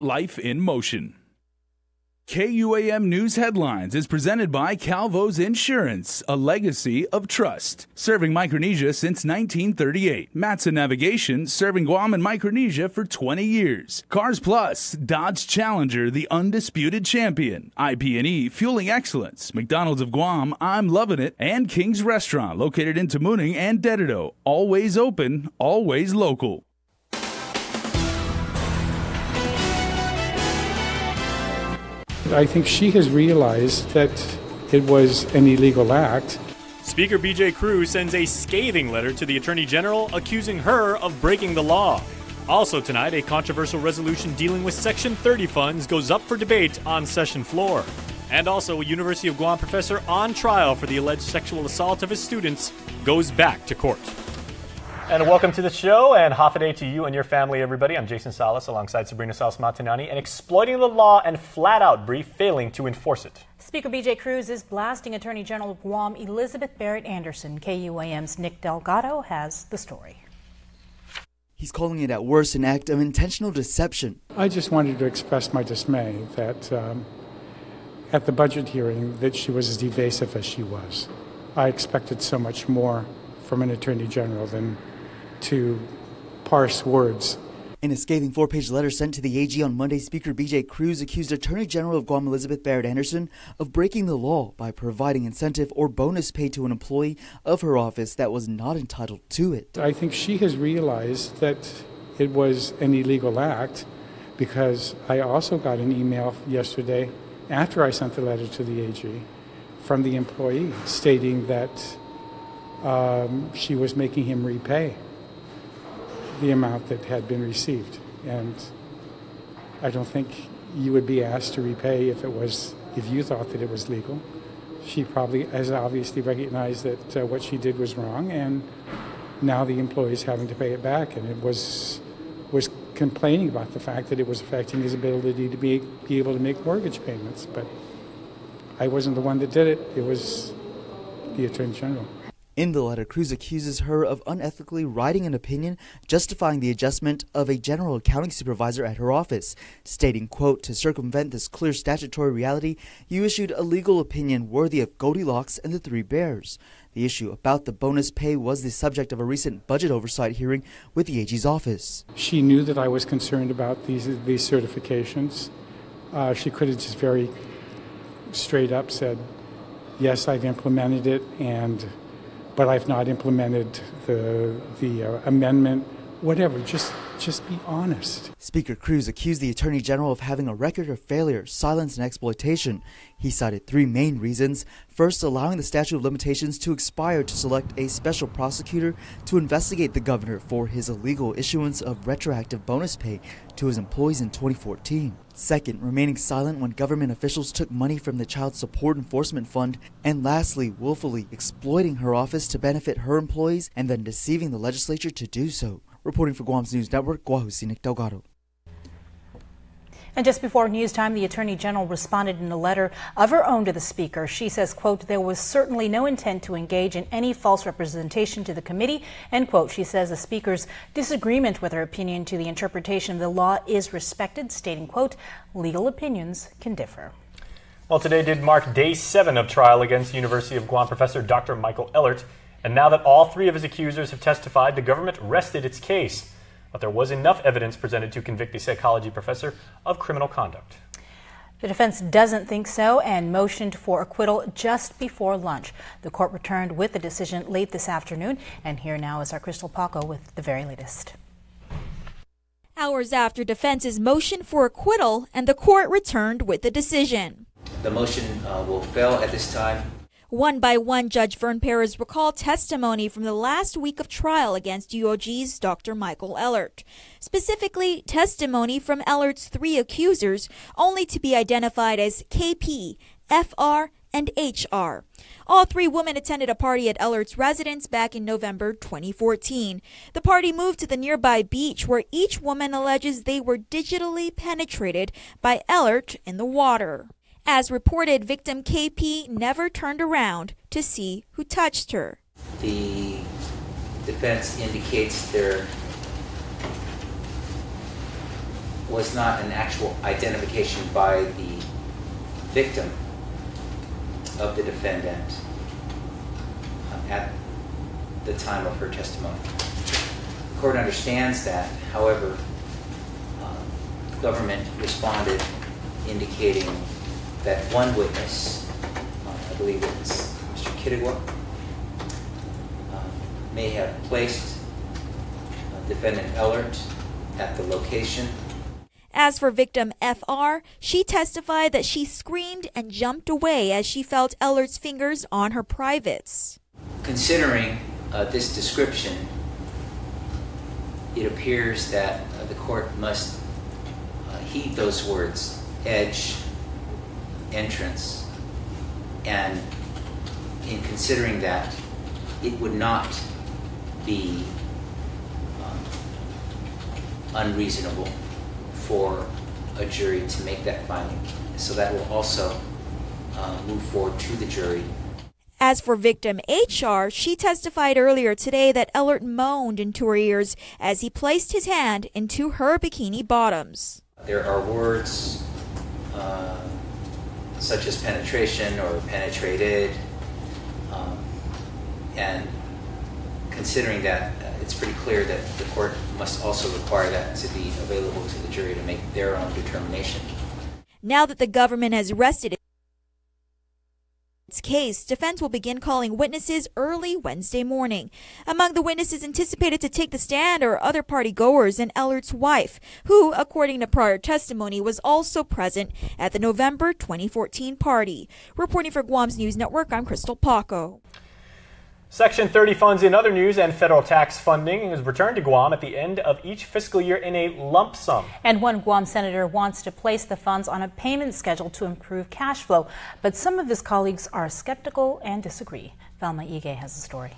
Life in Motion. KUAM News Headlines is presented by Calvo's Insurance, a legacy of trust. Serving Micronesia since 1938. Matson Navigation, serving Guam and Micronesia for 20 years. Cars Plus, Dodge Challenger, the undisputed champion. IP&E, fueling excellence. McDonald's of Guam, I'm loving it. And King's Restaurant, located in Tamuning and Dededo. Always open, always local. I think she has realized that it was an illegal act. Speaker B.J. Cruz sends a scathing letter to the Attorney General accusing her of breaking the law. Also tonight, a controversial resolution dealing with Section 30 funds goes up for debate on session floor. And also, a University of Guam professor on trial for the alleged sexual assault of his students goes back to court. And welcome to the show, and Hafa to you and your family, everybody. I'm Jason Salas alongside Sabrina Salas-Matinani, and exploiting the law and flat-out brief failing to enforce it. Speaker B.J. Cruz is blasting Attorney General of Guam Elizabeth Barrett Anderson. KUAM's Nick Delgado has the story. He's calling it at worst an act of intentional deception. I just wanted to express my dismay that at the budget hearing that she was as evasive as she was. I expected so much more from an Attorney General than to parse words. In a scathing 4-page letter sent to the AG on Monday, Speaker B.J. Cruz accused Attorney General of Guam Elizabeth Barrett Anderson of breaking the law by providing incentive or bonus pay to an employee of her office that was not entitled to it. I think she has realized that it was an illegal act, because I also got an email yesterday after I sent the letter to the AG from the employee stating that she was making him repay the amount that had been received. And I don't think you would be asked to repay if you thought that it was legal. She probably has obviously recognized that what she did was wrong, and now the employee is having to pay it back, and it was complaining about the fact that it was affecting his ability to be able to make mortgage payments. But I wasn't the one that did it. It was the Attorney General. In the letter, Cruz accuses her of unethically writing an opinion justifying the adjustment of a general accounting supervisor at her office, stating, quote, "To circumvent this clear statutory reality, you issued a legal opinion worthy of Goldilocks and the Three Bears." The issue about the bonus pay was the subject of a recent budget oversight hearing with the AG's office. She knew that I was concerned about these certifications. She could have just very straight up said, yes, I've implemented it, but I've not implemented the amendment. Whatever, just be honest. Speaker Cruz accused the Attorney General of having a record of failure, silence, and exploitation. He cited 3 main reasons. First, allowing the statute of limitations to expire to select a special prosecutor to investigate the governor for his illegal issuance of retroactive bonus pay to his employees in 2014. Second, remaining silent when government officials took money from the Child Support Enforcement Fund. And lastly, willfully exploiting her office to benefit her employees and then deceiving the legislature to do so. Reporting for Guam's News Network, Guahusi Nick Delgado. And just before news time, the Attorney General responded in a letter of her own to the Speaker. She says, quote, "There was certainly no intent to engage in any false representation to the committee," end quote. She says the Speaker's disagreement with her opinion to the interpretation of the law is respected, stating, quote, "Legal opinions can differ." Well, today did mark day 7 of trial against University of Guam professor Dr. Michael Ellert. And now that all 3 of his accusers have testified, the government rested its case. But there was enough evidence presented to convict the psychology professor of criminal conduct. The defense doesn't think so and motioned for acquittal just before lunch. The court returned with the decision late this afternoon. And here now is our Crystal Paco with the very latest. Hours after defense's motion for acquittal, and the court returned with the decision. The motion will fail at this time. One by one, Judge Vern Perez recalled testimony from the last week of trial against UOG's Dr. Michael Ellert. Specifically, testimony from Ellert's 3 accusers, only to be identified as KP, FR, and HR. All 3 women attended a party at Ellert's residence back in November 2014. The party moved to the nearby beach, where each woman alleges they were digitally penetrated by Ellert in the water. As reported, victim KP never turned around to see who touched her. The defense indicates their was not an actual identification by the victim of the defendant at the time of her testimony. The court understands that. However, the government responded indicating that one witness, I believe it's Mr. Kittiwa, may have placed defendant Ellert at the location. As for victim FR, she testified that she screamed and jumped away as she felt Ellert's fingers on her privates. Considering this description, it appears that the court must heed those words, edge, entrance, and in considering that, it would not be unreasonable for a jury to make that finding. So that will also move forward to the jury. As for victim HR, she testified earlier today that Ellert moaned into her ears as he placed his hand into her bikini bottoms. There are words such as penetration or penetrated, and considering that, it's pretty clear that the court must also require that to be available to the jury to make their own determination. Now that the government has rested its case, defense will begin calling witnesses early Wednesday morning. Among the witnesses anticipated to take the stand are other party goers and Ellert's wife, who, according to prior testimony, was also present at the November 2014 party. Reporting for Guam's News Network, I'm Crystal Paco. Section 30 funds in other news and federal tax funding is returned to Guam at the end of each fiscal year in a lump sum. And one Guam senator wants to place the funds on a payment schedule to improve cash flow. But some of his colleagues are skeptical and disagree. Velma Ige has the story.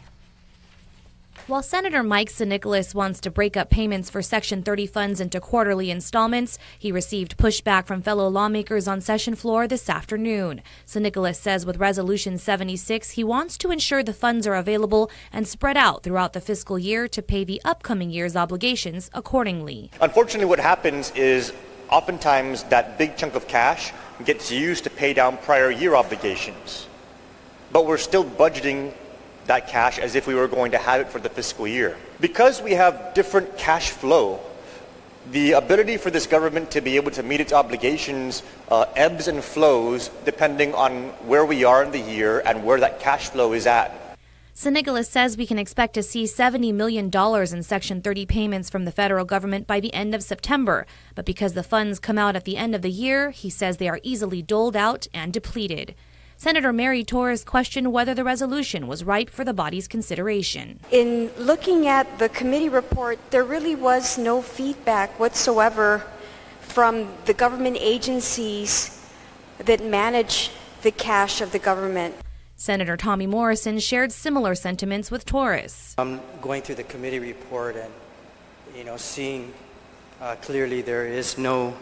While Senator Mike Sinicolas wants to break up payments for Section 30 funds into quarterly installments, he received pushback from fellow lawmakers on session floor this afternoon. Sinicolas says with Resolution 76, he wants to ensure the funds are available and spread out throughout the fiscal year to pay the upcoming year's obligations accordingly. Unfortunately, what happens is oftentimes that big chunk of cash gets used to pay down prior year obligations. But we're still budgeting that cash as if we were going to have it for the fiscal year. Because we have different cash flow, the ability for this government to be able to meet its obligations ebbs and flows depending on where we are in the year and where that cash flow is at. Sinicolas says we can expect to see $70 million in Section 30 payments from the federal government by the end of September. But because the funds come out at the end of the year, he says they are easily doled out and depleted. Senator Mary Torres questioned whether the resolution was ripe for the body's consideration. In looking at the committee report, there really was no feedback whatsoever from the government agencies that manage the cash of the government. Senator Tommy Morrison shared similar sentiments with Torres. I'm going through the committee report and, seeing clearly there is no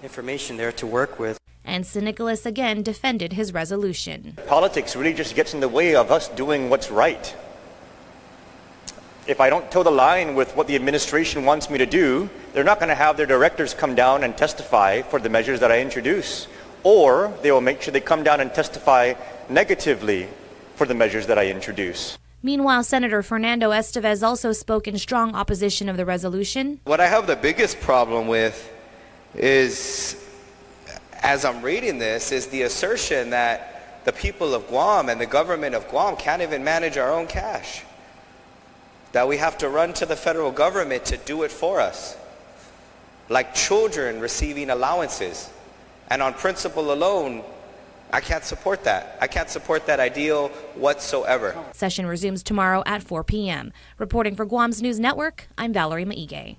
information there to work with. And Sinicolas again defended his resolution. Politics really just gets in the way of us doing what's right. If I don't toe the line with what the administration wants me to do, they're not going to have their directors come down and testify for the measures that I introduce. Or they will make sure they come down and testify negatively for the measures that I introduce. Meanwhile, Senator Fernando Estevez also spoke in strong opposition of the resolution. What I have the biggest problem with is, as I'm reading this, is the assertion that the people of Guam and the government of Guam can't even manage our own cash. That we have to run to the federal government to do it for us. Like children receiving allowances. And on principle alone, I can't support that. I can't support that ideal whatsoever. Session resumes tomorrow at 4 p.m. Reporting for Guam's News Network, I'm Valerie Maige.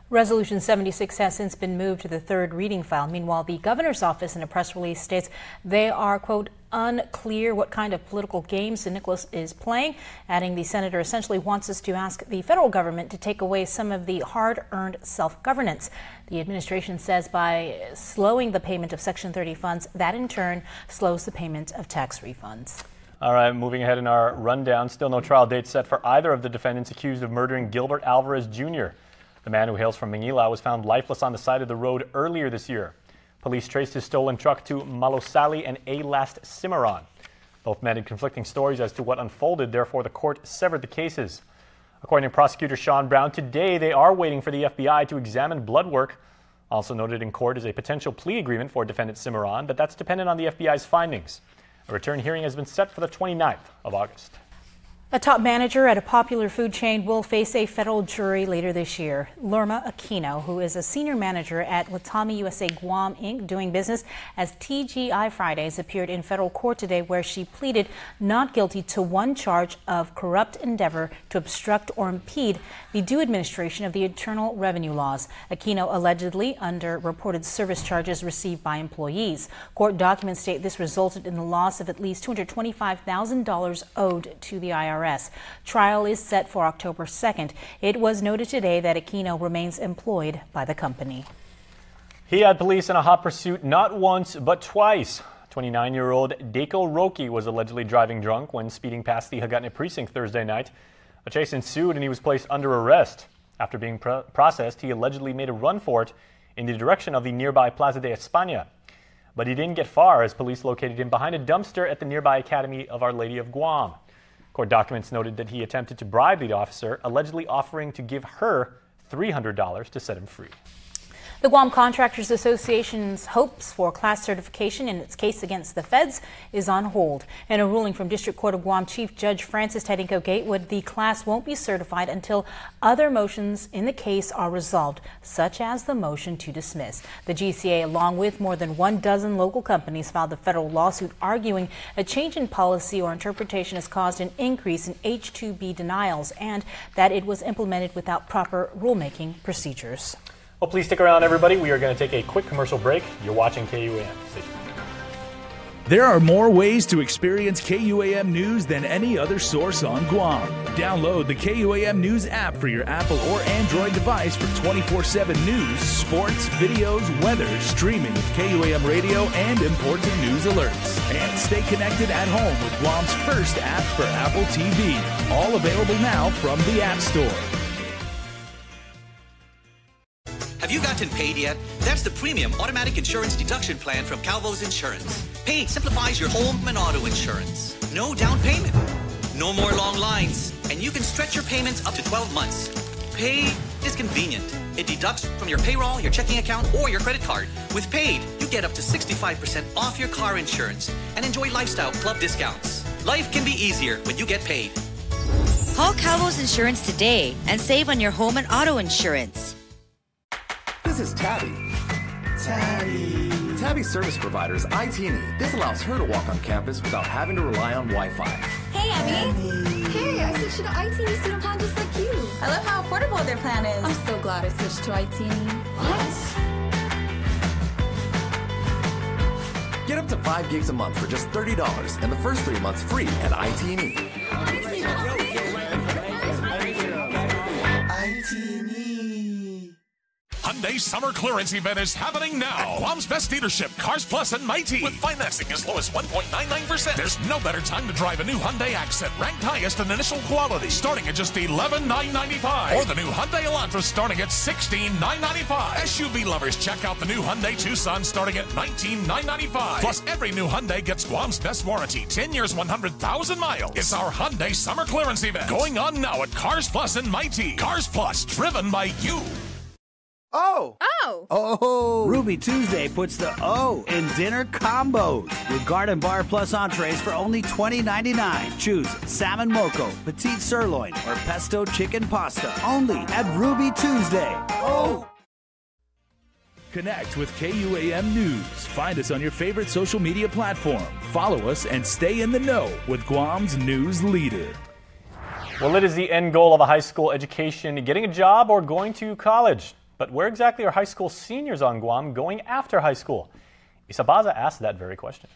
Resolution 76 has since been moved to the third reading file. Meanwhile, the governor's office in a press release states they are, quote, unclear what kind of political game Sinicolas is playing, adding the senator essentially wants us to ask the federal government to take away some of the hard-earned self-governance. The administration says by slowing the payment of Section 30 funds, that in turn slows the payment of tax refunds. All right, moving ahead in our rundown. Still no trial date set for either of the defendants accused of murdering Gilbert Alvarez Jr. The man, who hails from Manila, was found lifeless on the side of the road earlier this year. Police traced his stolen truck to Malosali and A-Last Cimarron. Both men had conflicting stories as to what unfolded, therefore the court severed the cases. According to prosecutor Sean Brown, today they are waiting for the FBI to examine blood work. Also noted in court is a potential plea agreement for defendant Cimarron, but that's dependent on the FBI's findings. A return hearing has been set for the 29th of August. A top manager at a popular food chain will face a federal jury later this year. Lerma Aquino, who is a senior manager at Watami USA Guam Inc., doing business as TGI Fridays, appeared in federal court today where she pleaded not guilty to one charge of corrupt endeavor to obstruct or impede the due administration of the Internal Revenue laws. Aquino allegedly under reported service charges received by employees. Court documents state this resulted in the loss of at least $225,000 owed to the IRS. Trial is set for October 2nd. It was noted today that Aquino remains employed by the company. He had police in a hot pursuit not once but twice. 29-year-old Deiko Roki was allegedly driving drunk when speeding past the Hagatne precinct Thursday night. A chase ensued and he was placed under arrest. After being processed, he allegedly made a run for it in the direction of the nearby Plaza de España. But he didn't get far as police located him behind a dumpster at the nearby Academy of Our Lady of Guam. Court documents noted that he attempted to bribe the officer, allegedly offering to give her $300 to set him free. The Guam Contractors Association's hopes for class certification in its case against the feds is on hold. In a ruling from District Court of Guam Chief Judge Francis Tedinko Gatewood, the class won't be certified until other motions in the case are resolved, such as the motion to dismiss. The GCA, along with more than 12 local companies, filed a federal lawsuit arguing a change in policy or interpretation has caused an increase in H-2B denials and that it was implemented without proper rulemaking procedures. Well, please stick around, everybody. We are going to take a quick commercial break. You're watching KUAM. Stay tuned. There are more ways to experience KUAM News than any other source on Guam. Download the KUAM News app for your Apple or Android device for 24/7 news, sports, videos, weather, streaming with KUAM radio, and important news alerts. And stay connected at home with Guam's first app for Apple TV. All available now from the App Store. Have you gotten paid yet? That's the premium automatic insurance deduction plan from Calvo's Insurance. Paid simplifies your home and auto insurance. No down payment. No more long lines. And you can stretch your payments up to 12 months. Paid is convenient. It deducts from your payroll, your checking account, or your credit card. With Paid, you get up to 65% off your car insurance and enjoy lifestyle club discounts. Life can be easier when you get paid. Call Calvo's Insurance today and save on your home and auto insurance. This is Tabby. Tabby's service provider is IT&E. This allows her to walk on campus without having to rely on Wi-Fi. Hey, Abby. Hey, I switched to the IT&E student plan just like you. I love how affordable their plan is. I'm so glad I switched to IT&E. What? Get up to 5 gigs a month for just $30 and the first 3 months free at IT&E. Hyundai's summer clearance event is happening now. At Guam's best dealership, Cars Plus and Mighty. With financing as low as 1.99%. There's no better time to drive a new Hyundai Accent, ranked highest in initial quality, starting at just $11,995. Or the new Hyundai Elantra starting at $16,995. SUV lovers, check out the new Hyundai Tucson starting at $19,995. Plus, every new Hyundai gets Guam's best warranty, 10 years, 100,000 miles. It's our Hyundai summer clearance event going on now at Cars Plus and Mighty. Cars Plus, driven by you. Oh! Ruby Tuesday puts the O in dinner combos with Garden Bar Plus entrees for only $20.99. Choose salmon moco, petite sirloin, or pesto chicken pasta. Only at Ruby Tuesday. Oh! Connect with KUAM News. Find us on your favorite social media platform. Follow us and stay in the know with Guam's news leader. Well, it is the end goal of a high school education, getting a job or going to college. But where exactly are high school seniors on Guam going after high school? Isabaza asked that very question.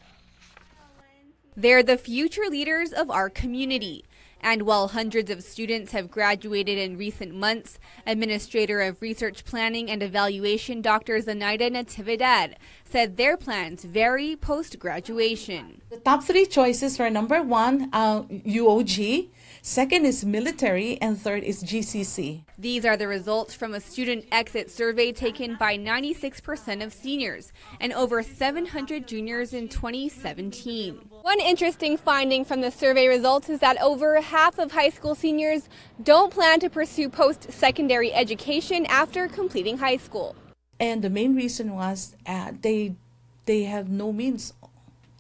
They're the future leaders of our community. And while hundreds of students have graduated in recent months, Administrator of Research Planning and Evaluation Dr. Zenaida Natividad said their plans vary post-graduation. The top 3 choices were number 1, UOG, Second is military, and third is GCC. These are the results from a student exit survey taken by 96% of seniors and over 700 juniors in 2017. One interesting finding from the survey results is that over half of high school seniors don't plan to pursue post-secondary education after completing high school. And the main reason was they have no means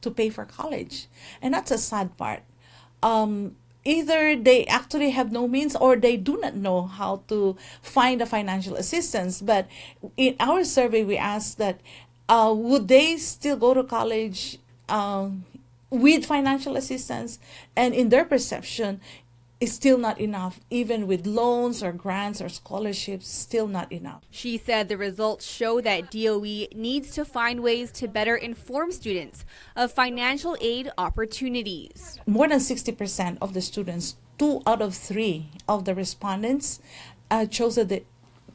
to pay for college. And that's a sad part. Either they actually have no means or they do not know how to find the financial assistance. But in our survey, we asked that would they still go to college with financial assistance? And in their perception, it's still not enough. Even with loans or grants or scholarships, still not enough. She said the results show that DOE needs to find ways to better inform students of financial aid opportunities. More than 60% of the students, 2 out of 3 of the respondents, chose that they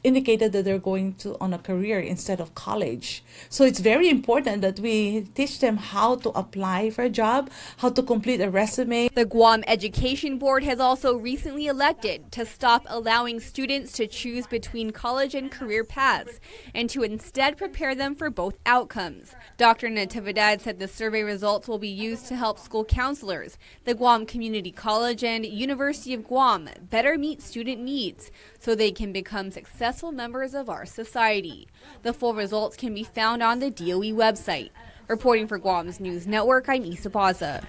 indicated that they're going to on a career instead of college. So it's very important that we teach them how to apply for a job, how to complete a resume. The Guam Education Board has also recently elected to stop allowing students to choose between college and career paths and to instead prepare them for both outcomes. Dr. Natividad said the survey results will be used to help school counselors, the Guam Community College and University of Guam better meet student needs so they can become successful members of our society. The full results can be found on the DOE website. Reporting for Guam's News Network, I'm Isa Baza.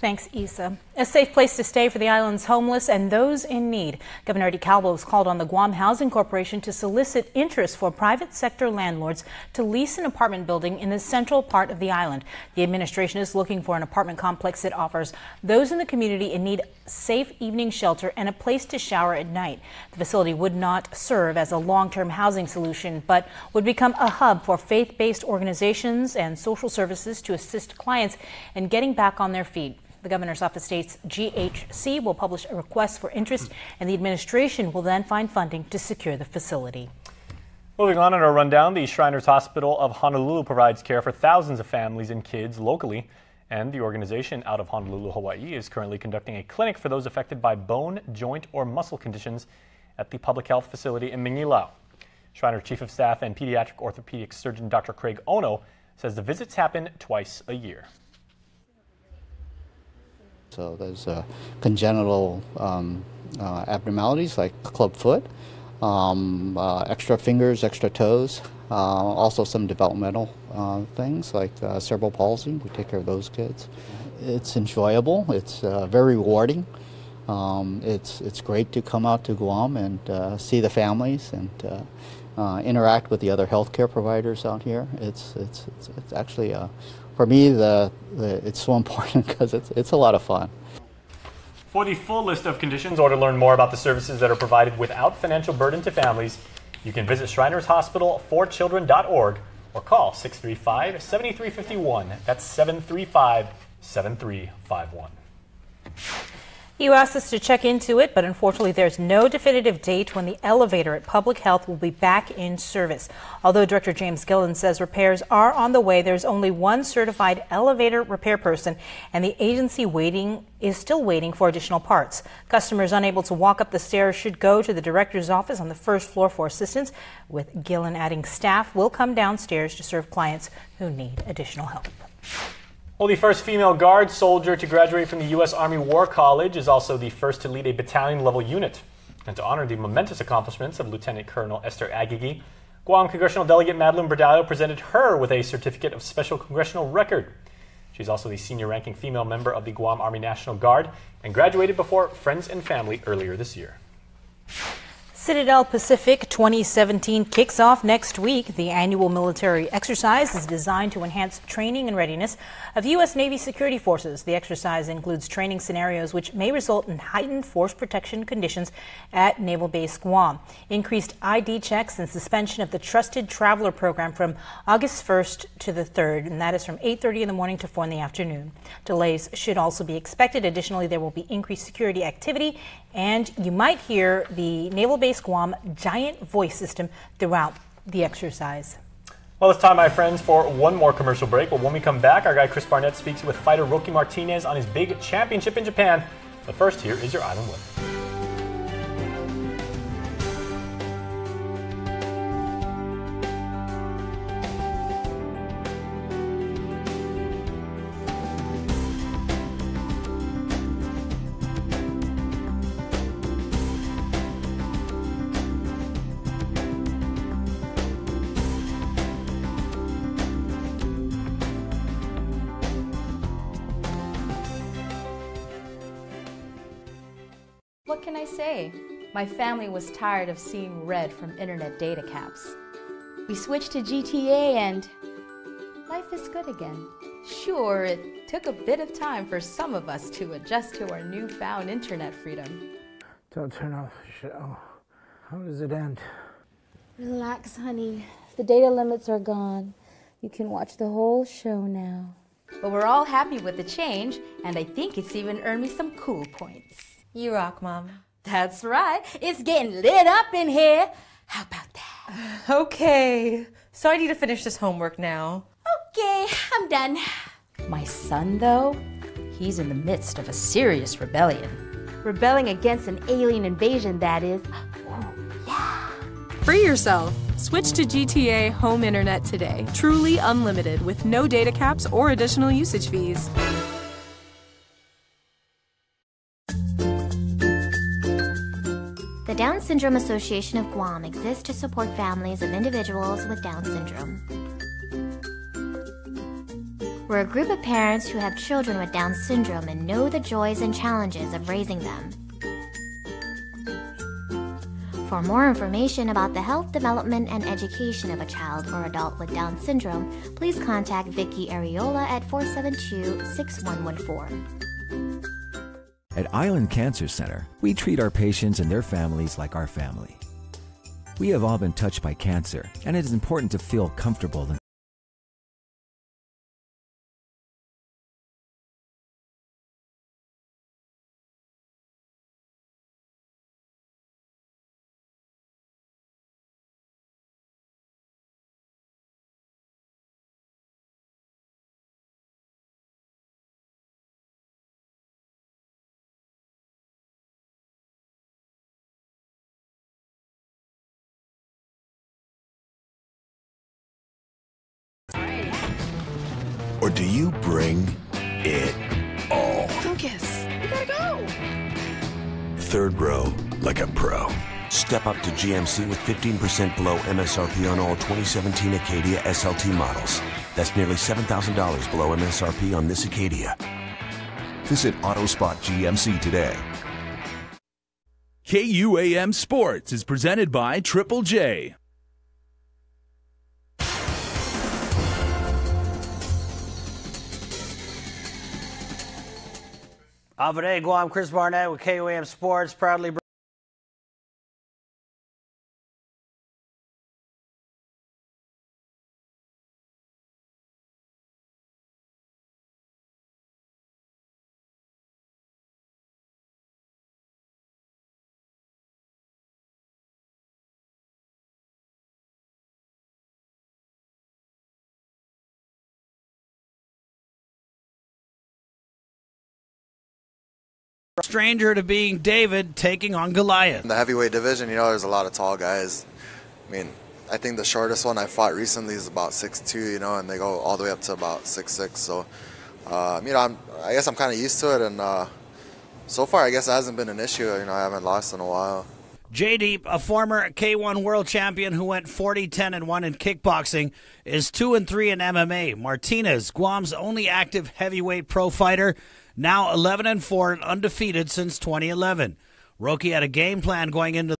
Thanks, Isa. A safe place to stay for the island's homeless and those in need. Governor Eddie Calvo has called on the Guam Housing Corporation to solicit interest for private sector landlords to lease an apartment building in the central part of the island. The administration is looking for an apartment complex that offers those in the community in need safe evening shelter and a place to shower at night. The facility would not serve as a long-term housing solution, but would become a hub for faith-based organizations and social services to assist clients in getting back on their feet. The governor's office states GHC will publish a request for interest, and the administration will then find funding to secure the facility. Moving on in our rundown, the Shriners Hospital of Honolulu provides care for thousands of families and kids locally, and the organization out of Honolulu, Hawaii, is currently conducting a clinic for those affected by bone, joint, or muscle conditions at the public health facility in Mingilao. Shriners Chief of Staff and Pediatric Orthopedic Surgeon Dr. Craig Ono says the visits happen twice a year. So there's congenital abnormalities like club foot, extra fingers, extra toes, also some developmental things like cerebral palsy. We take care of those kids. It's enjoyable. It's very rewarding. It's great to come out to Guam and see the families and interact with the other healthcare providers out here. It's actually for me, it's so important because it's a lot of fun. For the full list of conditions or to learn more about the services that are provided without financial burden to families, you can visit ShrinersHospital4Children.org or call 635-7351. That's 735-7351. You asked us to check into it, but unfortunately there's no definitive date when the elevator at Public Health will be back in service. Although Director James Gillen says repairs are on the way, there's only one certified elevator repair person, and the agency is still waiting for additional parts. Customers unable to walk up the stairs should go to the director's office on the first floor for assistance, with Gillen adding staff will come downstairs to serve clients who need additional help. Well, the first female Guard soldier to graduate from the U.S. Army War College is also the first to lead a battalion-level unit. And to honor the momentous accomplishments of Lieutenant Colonel Esther Agigi, Guam Congressional Delegate Madeline Berdallo presented her with a Certificate of Special Congressional Record. She's also the senior-ranking female member of the Guam Army National Guard and graduated before friends and family earlier this year. Citadel Pacific 2017 kicks off next week. The annual military exercise is designed to enhance training and readiness of U.S. Navy security forces. The exercise includes training scenarios which may result in heightened force protection conditions at Naval Base Guam, increased ID checks, and suspension of the Trusted Traveler program from August 1st to the 3rd, and that is from 8:30 in the morning to 4 in the afternoon. Delays should also be expected. Additionally, there will be increased security activity, and you might hear the Naval Base Guam giant voice system throughout the exercise. Well, it's time, my friends, for one more commercial break. But when we come back, our guy Chris Barnett speaks with fighter Rocky Martinez on his big championship in Japan. But first, here is your island weather. What can I say? My family was tired of seeing red from internet data caps. We switched to GTA and life is good again. Sure, it took a bit of time for some of us to adjust to our newfound internet freedom. Don't turn off the show. How does it end? Relax, honey. The data limits are gone. You can watch the whole show now. But we're all happy with the change, and I think it's even earned me some cool points. You rock, Mom. That's right. It's getting lit up in here. How about that? Okay. So I need to finish this homework now. Okay, I'm done. My son, though, he's in the midst of a serious rebellion. Rebelling against an alien invasion, that is. Free yourself. Switch to GTA Home Internet today. Truly unlimited with no data caps or additional usage fees. The Down Syndrome Association of Guam exists to support families of individuals with Down syndrome. We're a group of parents who have children with Down syndrome and know the joys and challenges of raising them. For more information about the health, development, and education of a child or adult with Down syndrome, please contact Vicky Areola at 472-6114. At Island Cancer Center, we treat our patients and their families like our family. We have all been touched by cancer, and it is important to feel comfortable and Or do you bring it all? Lucas, we gotta go. Third row like a pro. Step up to GMC with 15% below MSRP on all 2017 Acadia SLT models. That's nearly $7,000 below MSRP on this Acadia. Visit AutoSpot GMC today. KUAM Sports is presented by Triple J. Today, Guam, Chris Barnett with KUAM Sports, proudly stranger to being David taking on Goliath. In the heavyweight division, you know, there's a lot of tall guys. I mean, I think the shortest one I fought recently is about 6'2", you know, and they go all the way up to about 6'6". So, you know, I guess I'm kind of used to it, and so far, I guess it hasn't been an issue. You know, I haven't lost in a while. J-Deep, a former K1 world champion who went 40-10-1 in kickboxing, is 2-3 in MMA. Martinez, Guam's only active heavyweight pro fighter, now 11-4 and undefeated since 2011. Roki had a game plan going into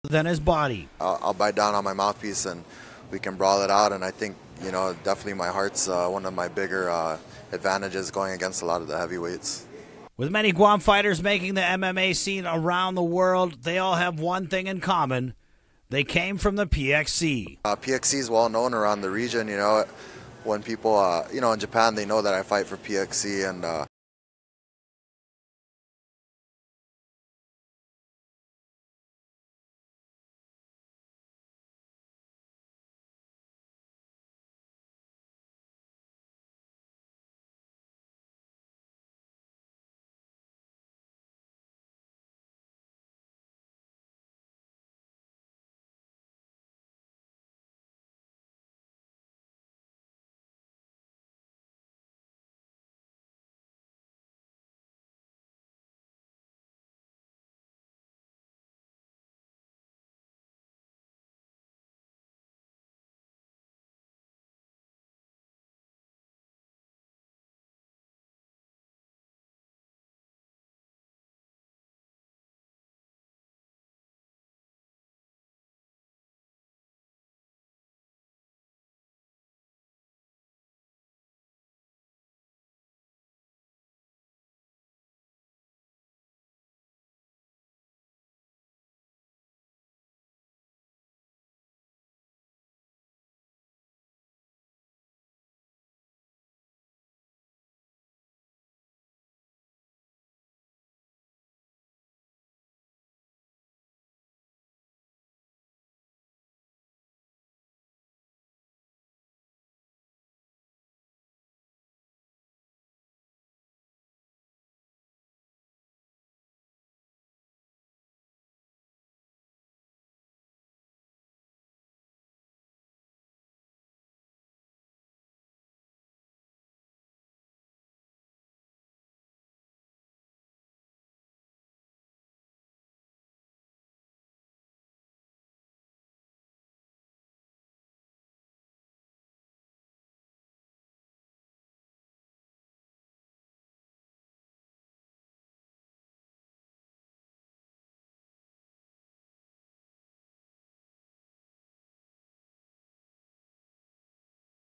than his body. I'll bite down on my mouthpiece and we can brawl it out, and I think, you know, definitely my heart's one of my bigger advantages going against a lot of the heavyweights. With many Guam fighters making the MMA scene around the world, they all have one thing in common. They came from the PXC. PXC is well known around the region, you know. When people, you know, in Japan, they know that I fight for PXC, and